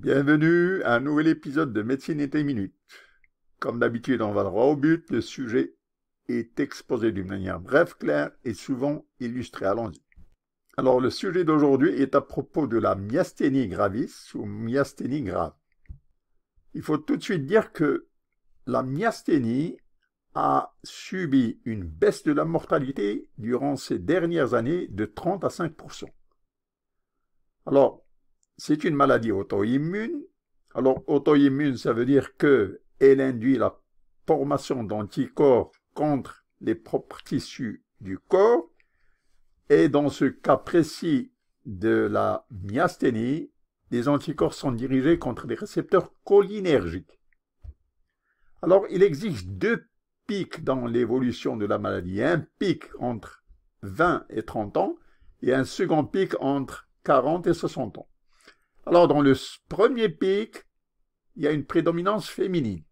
Bienvenue à un nouvel épisode de Médecine et tes minutes. Comme d'habitude, on va droit au but. Le sujet est exposé d'une manière brève, claire et souvent illustrée. Allons-y. Alors, le sujet d'aujourd'hui est à propos de la myasthénie gravis ou myasthénie grave. Il faut tout de suite dire que la myasthénie a subi une baisse de la mortalité durant ces dernières années de 30 à 5%. Alors, c'est une maladie auto-immune. Alors, auto-immune, ça veut dire qu'elle induit la formation d'anticorps contre les propres tissus du corps. Et dans ce cas précis de la myasthénie, les anticorps sont dirigés contre les récepteurs cholinergiques. Alors, il existe deux pics dans l'évolution de la maladie. Un pic entre 20 et 30 ans et un second pic entre 40 et 60 ans. Alors, dans le premier pic, il y a une prédominance féminine.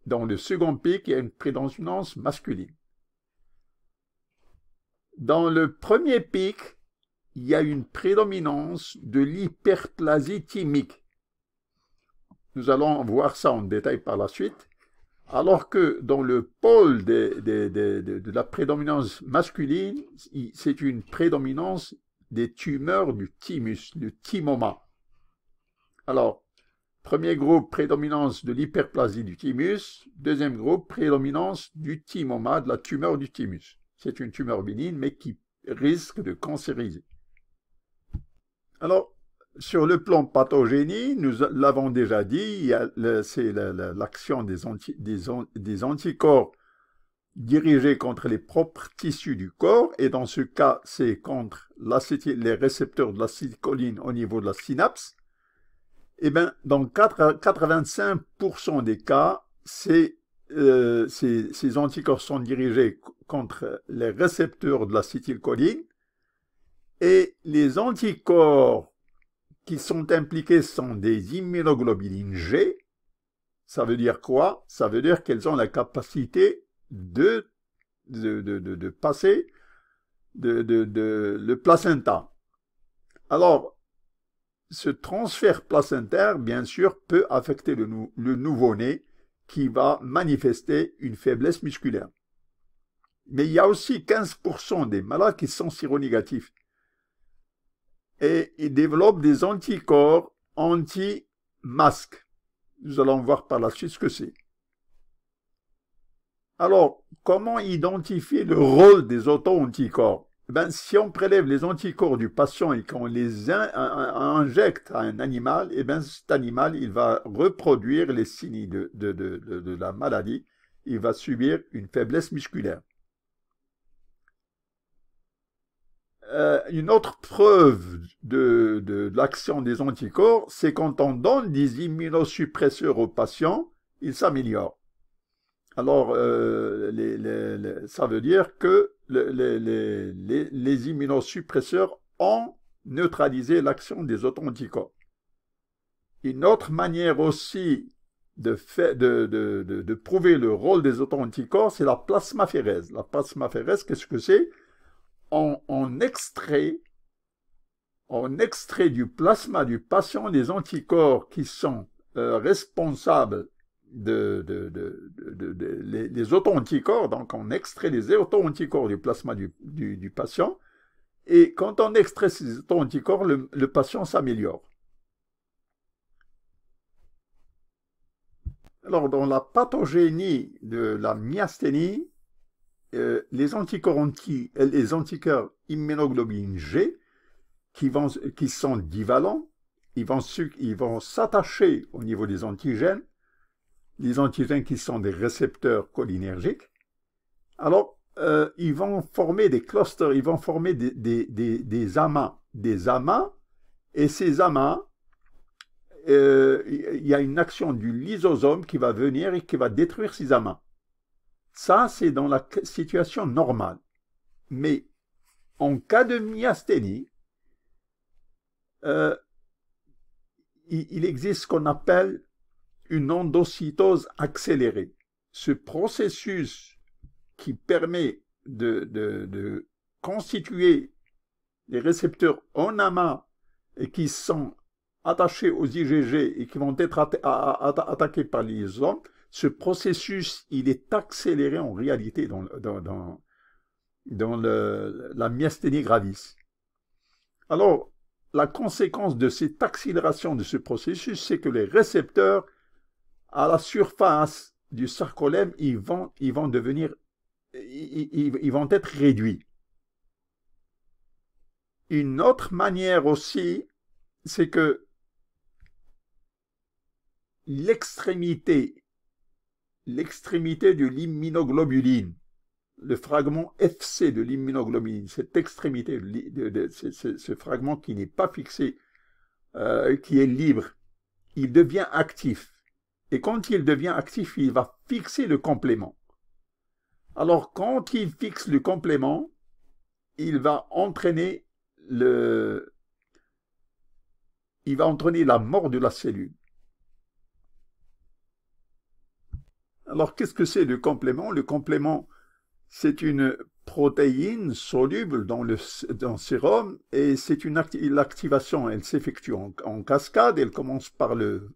Dans le second pic, il y a une prédominance masculine. Dans le premier pic, il y a une prédominance de l'hyperplasie thymique. Nous allons voir ça en détail par la suite. Alors que dans le pôle de la prédominance masculine, c'est une prédominance des tumeurs du thymus, le thymoma. Alors, premier groupe, prédominance de l'hyperplasie du thymus. Deuxième groupe, prédominance du thymoma, de la tumeur du thymus. C'est une tumeur bénigne, mais qui risque de cancériser. Alors, sur le plan pathogénie, nous l'avons déjà dit, c'est l'action des anticorps dirigés contre les propres tissus du corps, et dans ce cas, c'est contre les récepteurs de l'acétylcholine au niveau de la synapse. Eh bien, dans 85% des cas, ces anticorps sont dirigés contre les récepteurs de l'acétylcholine, et les anticorps qui sont impliqués sont des immunoglobulines G. Ça veut dire quoi? Ça veut dire qu'elles ont la capacité de passer le placenta. Alors, ce transfert placentaire, bien sûr, peut affecter le nouveau-né qui va manifester une faiblesse musculaire. Mais il y a aussi 15% des malades qui sont séronégatifs. Et ils développent des anticorps anti-masques. Nous allons voir par la suite ce que c'est. Alors, comment identifier le rôle des auto-anticorps? Ben, si on prélève les anticorps du patient et qu'on les injecte à un animal, et ben, cet animal, il va reproduire les signes de la maladie. Il va subir une faiblesse musculaire. Une autre preuve de l'action des anticorps, c'est quand on donne des immunosuppresseurs aux patients, ils s'améliorent. Alors, ça veut dire que les immunosuppresseurs ont neutralisé l'action des auto-anticorps. Une autre manière aussi de prouver le rôle des auto-anticorps, c'est la plasmaphérèse. La plasmaphérèse, qu'est-ce que c'est? On extrait du plasma du patient des anticorps qui sont responsables les auto-anticorps. Donc, on extrait les auto-anticorps du plasma du patient. Et quand on extrait ces auto-anticorps, le patient s'améliore. Alors, dans la pathogénie de la myasthénie, les anticorps immunoglobulines G qui sont divalents, ils vont s'attacher au niveau des antigènes, les antigènes qui sont des récepteurs cholinergiques. Alors, ils vont former des clusters, ils vont former des amas. Et ces amas, il y a une action du lysosome qui va venir et qui va détruire ces amas. Ça, c'est dans la situation normale. Mais en cas de myasthénie, il existe ce qu'on appelle une endocytose accélérée. Ce processus qui permet de constituer les récepteurs en amas et qui sont attachés aux IgG et qui vont être attaqués par les lysosomes, ce processus, il est accéléré en réalité dans la myasthénie gravis. Alors, la conséquence de cette accélération de ce processus, c'est que les récepteurs à la surface du sarcolème, ils vont être réduits. Une autre manière aussi, c'est que l'extrémité de l'immunoglobuline, le fragment FC de l'immunoglobuline, cette extrémité, ce fragment qui n'est pas fixé, qui est libre, il devient actif. Et quand il devient actif, il va fixer le complément. Alors, quand il fixe le complément, il va entraîner la mort de la cellule. Alors, qu'est-ce que c'est le complément? Le complément, c'est une protéine soluble dans le sérum et c'est l'activation, elle s'effectue en cascade. Elle commence par le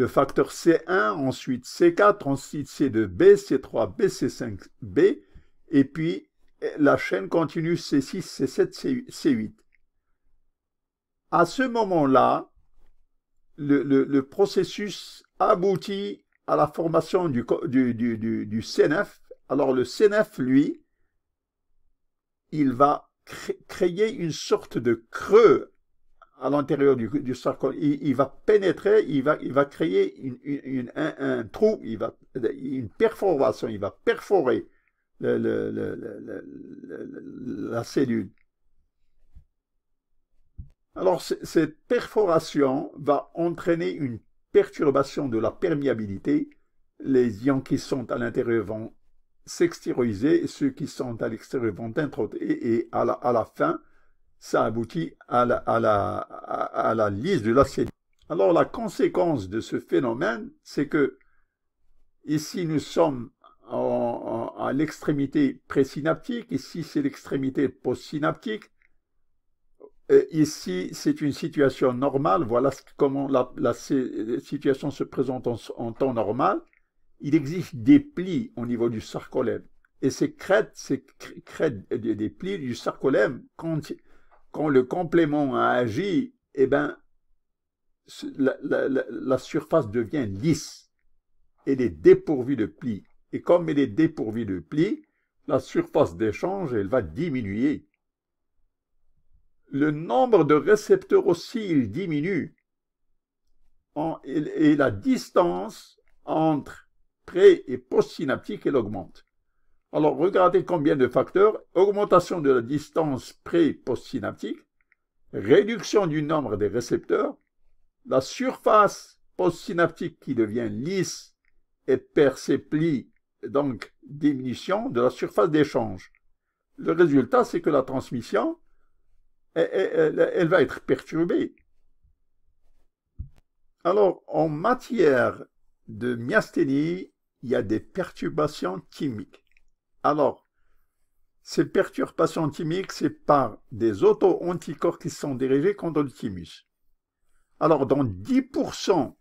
facteur C1, ensuite C4, ensuite C2B, C3B, C5B, et puis la chaîne continue C6, C7, C8. À ce moment-là, le processus aboutit à la formation du CNF. Alors le CNF, lui, il va créer une sorte de creux à l'intérieur du sarcome. Il va pénétrer, il va créer un trou, une perforation, il va perforer la cellule. Alors, cette perforation va entraîner une perturbation de la perméabilité. Les ions qui sont à l'intérieur vont s'extérioriser et ceux qui sont à l'extérieur vont introduire. Et à la fin, ça aboutit à la lyse de la cellule. Alors, la conséquence de ce phénomène, c'est que ici, nous sommes à l'extrémité présynaptique. Ici, c'est l'extrémité postsynaptique. Ici, c'est une situation normale. Voilà comment la situation se présente en temps normal. Il existe des plis au niveau du sarcolème. Et ces crêtes des plis du sarcolème, quand le complément a agi, eh ben, la surface devient lisse. Elle est dépourvue de plis. Et comme elle est dépourvue de plis, la surface d'échange, elle va diminuer. Le nombre de récepteurs aussi, il diminue. Et la distance entre pré- et postsynaptique, elle augmente. Alors, regardez combien de facteurs. Augmentation de la distance pré- et postsynaptique, réduction du nombre des récepteurs, la surface postsynaptique qui devient lisse et perd ses plis, donc diminution de la surface d'échange. Le résultat, c'est que la transmission, elle va être perturbée. Alors, en matière de myasthénie, il y a des perturbations thymiques. Alors, ces perturbations thymiques, c'est par des auto-anticorps qui sont dirigés contre le thymus. Alors, dans 10%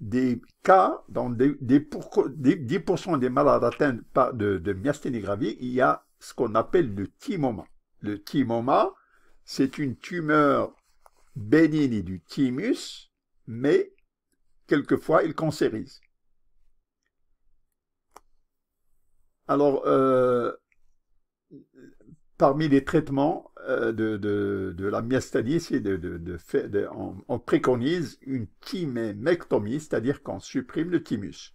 des cas, dans 10% des malades atteints de myasthénie gravier, il y a ce qu'on appelle le thymoma. Le thymoma, c'est une tumeur bénigne du thymus, mais quelquefois, il cancérise. Alors, parmi les traitements de la myasthénie, c'est on préconise une thymémectomie, c'est-à-dire qu'on supprime le thymus.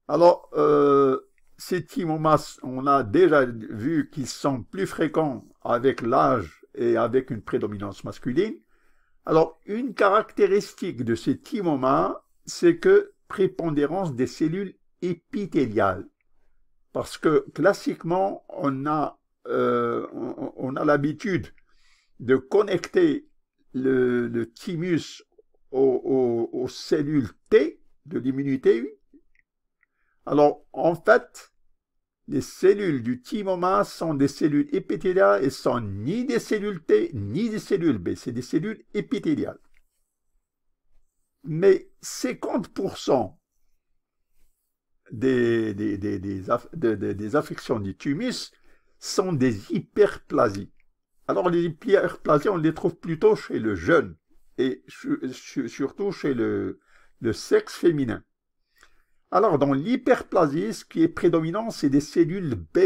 Alors, ces thymomas, on a déjà vu qu'ils sont plus fréquents avec l'âge et avec une prédominance masculine. Alors, une caractéristique de ces thymomas, c'est que prépondérance des cellules épithéliales. Parce que classiquement, on a l'habitude de connecter le thymus aux cellules T de l'immunité. Alors, en fait, Les cellules du thymoma sont des cellules épithéliales et sont ni des cellules T ni des cellules B, c'est des cellules épithéliales. Mais 50% des affections du thymus sont des hyperplasies. Alors les hyperplasies, on les trouve plutôt chez le jeune et surtout chez le sexe féminin. Alors dans l'hyperplasie, ce qui est prédominant, c'est des cellules B.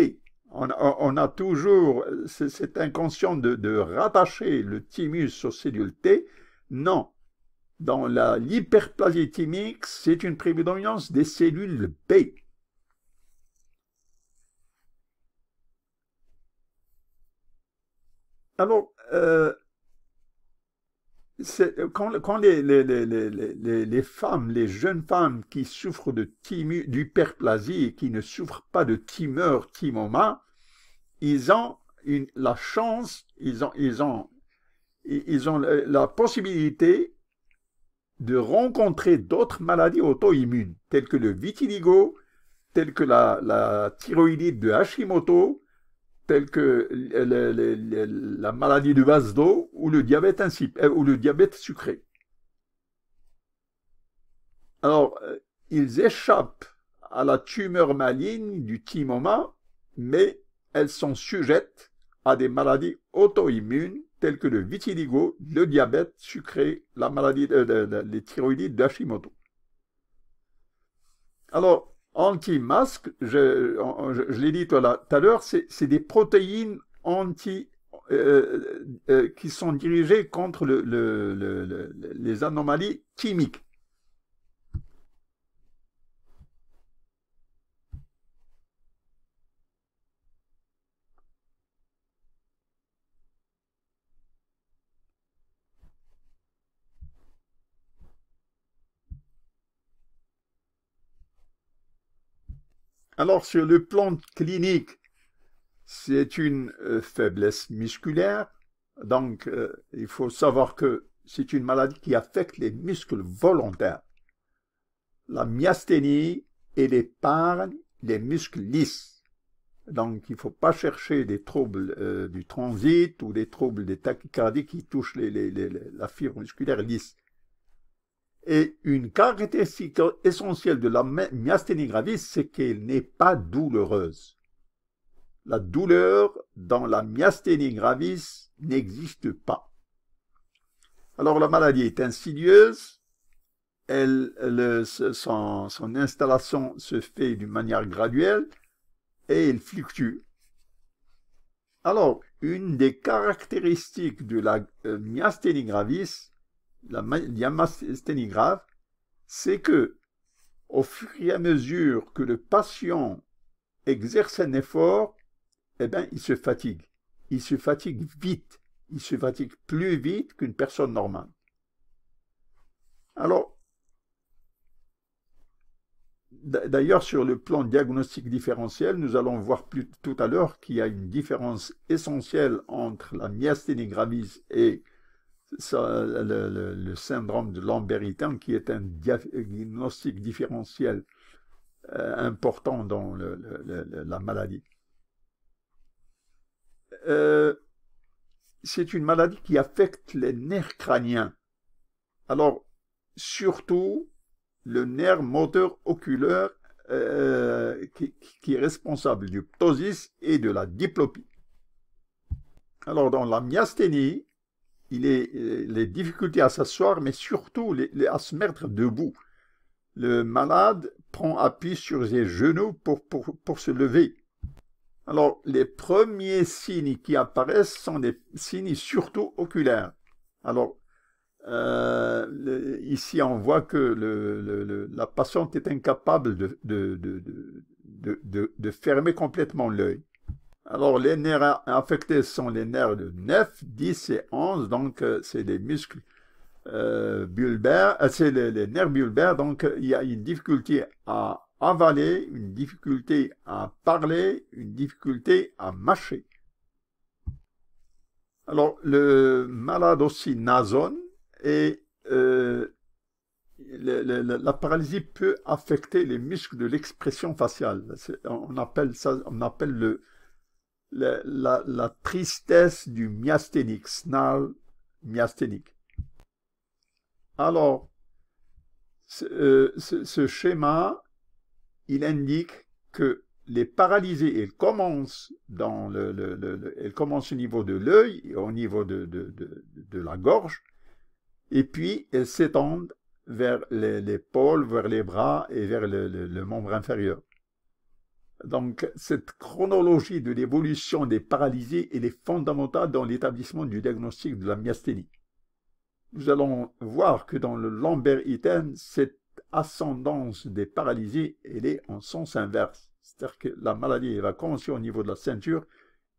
On a toujours cet inconscient de rattacher le thymus aux cellules T. Non. Dans l'hyperplasie thymique, c'est une prédominance des cellules B. Alors, quand les femmes, les jeunes femmes qui souffrent d'hyperplasie et qui ne souffrent pas de tumeur thymoma, ils ont la chance, ils ont la possibilité de rencontrer d'autres maladies auto-immunes, telles que le vitiligo, telles que la thyroïdite de Hashimoto, telles que la maladie du vase d'eau ou le diabète ou le diabète sucré. Alors, ils échappent à la tumeur maligne du thymoma, mais elles sont sujettes à des maladies auto-immunes telles que le vitiligo, le diabète sucré, la maladie les thyroïdites de Hashimoto. Alors, anti-masque, je l'ai dit tout à l'heure, c'est des protéines qui sont dirigées contre les anomalies chimiques. Alors, sur le plan clinique, c'est une faiblesse musculaire. Donc, il faut savoir que c'est une maladie qui affecte les muscles volontaires. La myasthénie, elle épargne les muscles lisses. Donc, il ne faut pas chercher des troubles du transit ou des troubles des tachycardies qui touchent la fibre musculaire lisse. Et une caractéristique essentielle de la myasthénie gravis, c'est qu'elle n'est pas douloureuse. La douleur dans la myasthénie gravis n'existe pas. Alors la maladie est insidieuse, son installation se fait d'une manière graduelle et elle fluctue. Alors, une des caractéristiques de la myasthénie gravis, la myasthénie grave, c'est que au fur et à mesure que le patient exerce un effort, eh bien, il se fatigue. Il se fatigue vite. Il se fatigue plus vite qu'une personne normale. Alors, d'ailleurs, sur le plan diagnostic différentiel, nous allons voir tout à l'heure qu'il y a une différence essentielle entre la myasthénie gravis et le syndrome de Lambert-Eaton, qui est un diagnostic différentiel important dans la maladie. C'est une maladie qui affecte les nerfs crâniens. Alors, surtout le nerf moteur oculaire qui est responsable du ptosis et de la diplopie. Alors, dans la myasthénie, les difficultés à s'asseoir, mais surtout à se mettre debout. Le malade prend appui sur ses genoux pour se lever. Alors, les premiers signes qui apparaissent sont des signes surtout oculaires. Alors, ici, on voit que la patiente est incapable de fermer complètement l'œil. Alors, les nerfs affectés sont les nerfs de 9, 10 et 11, donc c'est des muscles bulbaires, c'est les nerfs bulbaires, donc il y a une difficulté à avaler, une difficulté à parler, une difficulté à mâcher. Alors, le malade aussi nasonne et la paralysie peut affecter les muscles de l'expression faciale. On appelle la tristesse du myasthénique, snarl myasthénique. Alors, ce schéma, il indique que les paralysés, elles commencent elles commencent au niveau de l'œil, au niveau de la gorge, et puis elles s'étendent vers l'épaule, vers les bras et vers le membre inférieur. Donc, cette chronologie de l'évolution des paralysés, elle est fondamentale dans l'établissement du diagnostic de la myasthénie. Nous allons voir que dans le Lambert-Eaton, cette ascendance des paralysés, elle est en sens inverse. C'est-à-dire que la maladie va commencer au niveau de la ceinture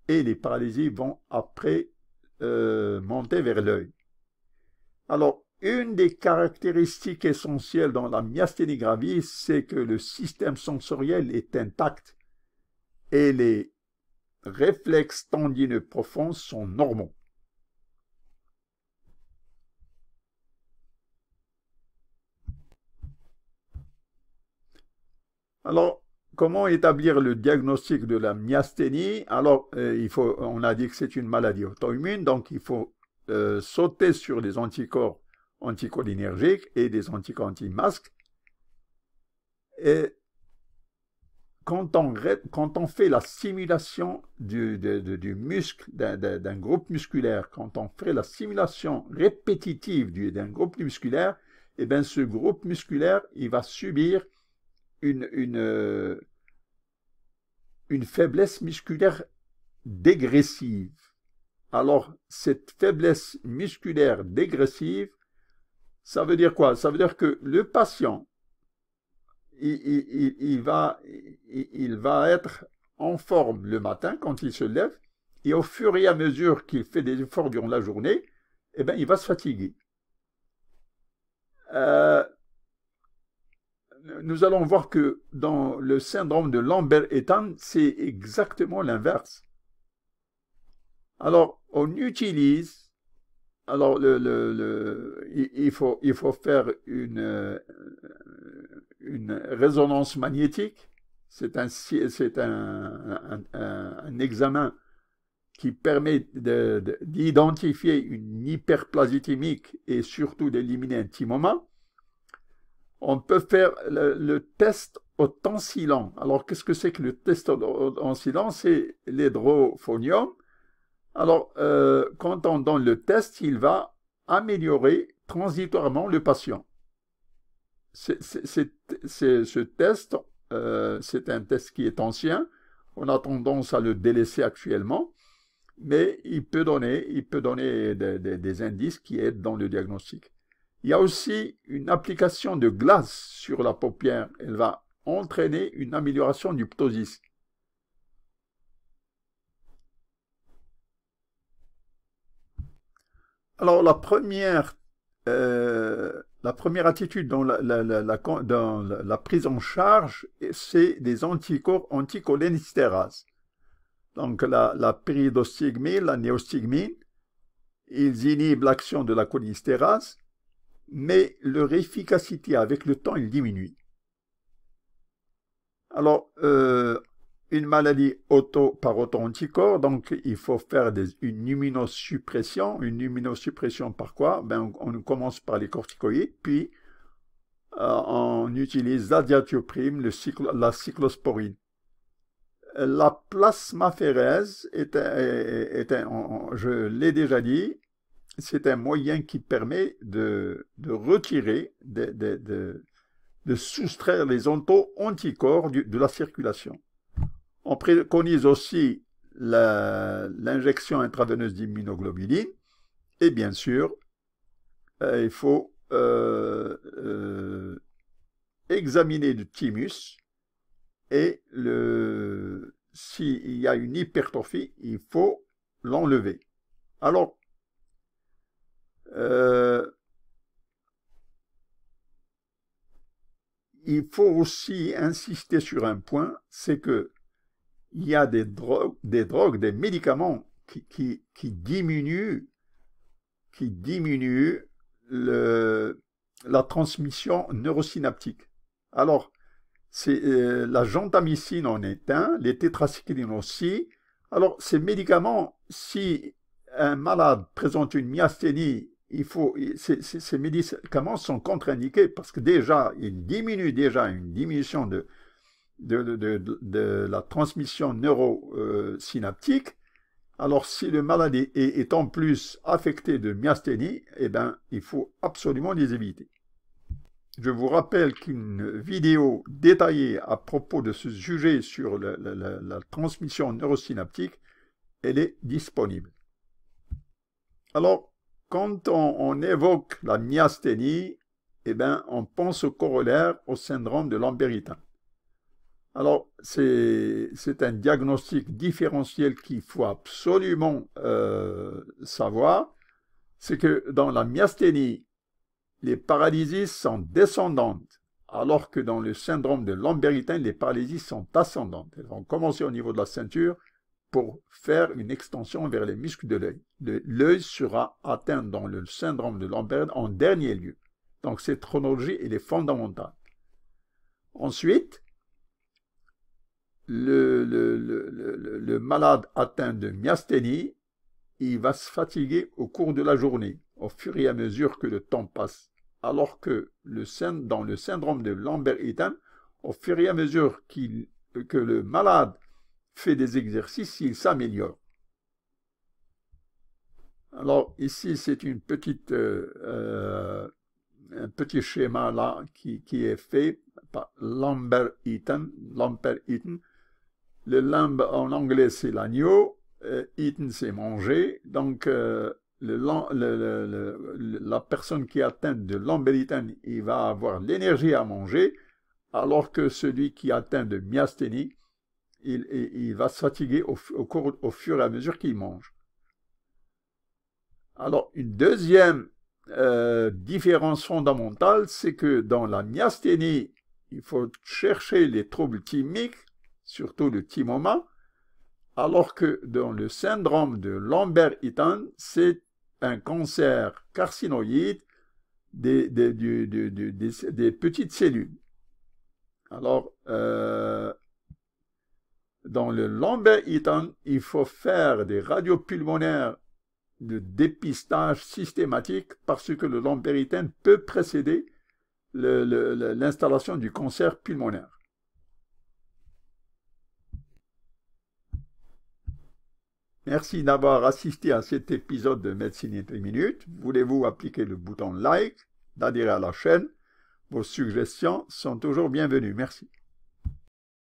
et les paralysés vont après monter vers l'œil. Alors, une des caractéristiques essentielles dans la myasthénie gravis, c'est que le système sensoriel est intact et les réflexes tendineux profonds sont normaux. Alors, comment établir le diagnostic de la myasthénie? Alors, on a dit que c'est une maladie auto-immune, donc il faut sauter sur les anticorps anticholinergiques et des anticorps anti-masques. Et quand on fait la simulation du muscle, d'un groupe musculaire, quand on fait la simulation répétitive d'un groupe musculaire, eh bien, ce groupe musculaire, il va subir une faiblesse musculaire dégressive. Alors, cette faiblesse musculaire dégressive, ça veut dire quoi? Ça veut dire que le patient, il va être en forme le matin quand il se lève, et au fur et à mesure qu'il fait des efforts durant la journée, eh bien, il va se fatiguer. Nous allons voir que dans le syndrome de Lambert-Eaton, c'est exactement l'inverse. Alors, on utilise, alors il faut faire une résonance magnétique. C'est un examen qui permet d'identifier une hyperplasie thymique et surtout d'éliminer un thymoma. On peut faire le test au tensilant. Alors, qu'est-ce que c'est que le test au tensilant? C'est l'hydrophonium. Alors, quand on donne le test, il va améliorer transitoirement le patient. Ce test, c'est un test qui est ancien. On a tendance à le délaisser actuellement, mais il peut donner des indices qui aident dans le diagnostic. Il y a aussi une application de glace sur la paupière. Elle va entraîner une amélioration du ptosis. Alors, la première attitude dans la prise en charge, c'est des anticorps anticholinestérase. Donc, la pyridostigmine, la néostigmine, ils inhibent l'action de la cholinestérase, mais leur efficacité avec le temps, il diminue. Alors, une maladie par auto-anticorps, donc il faut faire une immunosuppression. Une immunosuppression par quoi? Ben, on commence par les corticoïdes, puis on utilise l'azathioprine, la cyclosporine. La plasmaphérèse je l'ai déjà dit, c'est un moyen qui permet de retirer, de soustraire les auto-anticorps de la circulation. On préconise aussi l'injection intraveineuse d'immunoglobuline et bien sûr, il faut examiner le thymus et s'il y a une hypertrophie, il faut l'enlever. Alors, il faut aussi insister sur un point, c'est que il y a des drogues, des médicaments qui diminuent la transmission neurosynaptique. Alors, c'est la gentamicine en est un, les tétracyclines aussi. Alors, ces médicaments, si un malade présente une myasthénie, ces médicaments sont contre-indiqués parce que déjà, ils diminuent une diminution de la transmission neurosynaptique. Alors, si le malade est en plus affecté de myasthénie, eh ben, il faut absolument les éviter. Je vous rappelle qu'une vidéo détaillée à propos de ce sujet sur la transmission neurosynaptique, elle est disponible. Alors, quand on évoque la myasthénie, eh ben, on pense au corollaire au syndrome de Lambert-Eaton. Alors, c'est un diagnostic différentiel qu'il faut absolument savoir. C'est que dans la myasthénie, les paralysies sont descendantes, alors que dans le syndrome de Lambert-Eaton, les paralysies sont ascendantes. Elles vont commencer au niveau de la ceinture pour faire une extension vers les muscles de l'œil. L'œil sera atteint dans le syndrome de Lambert en dernier lieu. Donc cette chronologie, elle est fondamentale. Ensuite, le malade atteint de myasthénie, il va se fatiguer au cours de la journée, au fur et à mesure que le temps passe. Alors que dans le syndrome de Lambert-Eaton, au fur et à mesure que le malade fait des exercices, il s'améliore. Alors ici, c'est un petit schéma là qui est fait par Lambert-Eaton. Le lamb en anglais, c'est l'agneau. Eaton, c'est manger. Donc, la personne qui est atteinte de Lambert-Eaton, il va avoir l'énergie à manger, alors que celui qui est atteint de myasthénie, il va se fatiguer au fur et à mesure qu'il mange. Alors, une deuxième différence fondamentale, c'est que dans la myasthénie, il faut chercher les troubles thymiques, surtout le thymoma, alors que dans le syndrome de Lambert-Eaton, c'est un cancer carcinoïde des petites cellules. Alors, dans le Lambert-Eaton, il faut faire des radios pulmonaires de dépistage systématique parce que le Lambert-Eaton peut précéder l'installation du cancer pulmonaire. Merci d'avoir assisté à cet épisode de Médecine en 1 minute. Voulez-vous appliquer le bouton like, d'adhérer à la chaîne? Vos suggestions sont toujours bienvenues. Merci.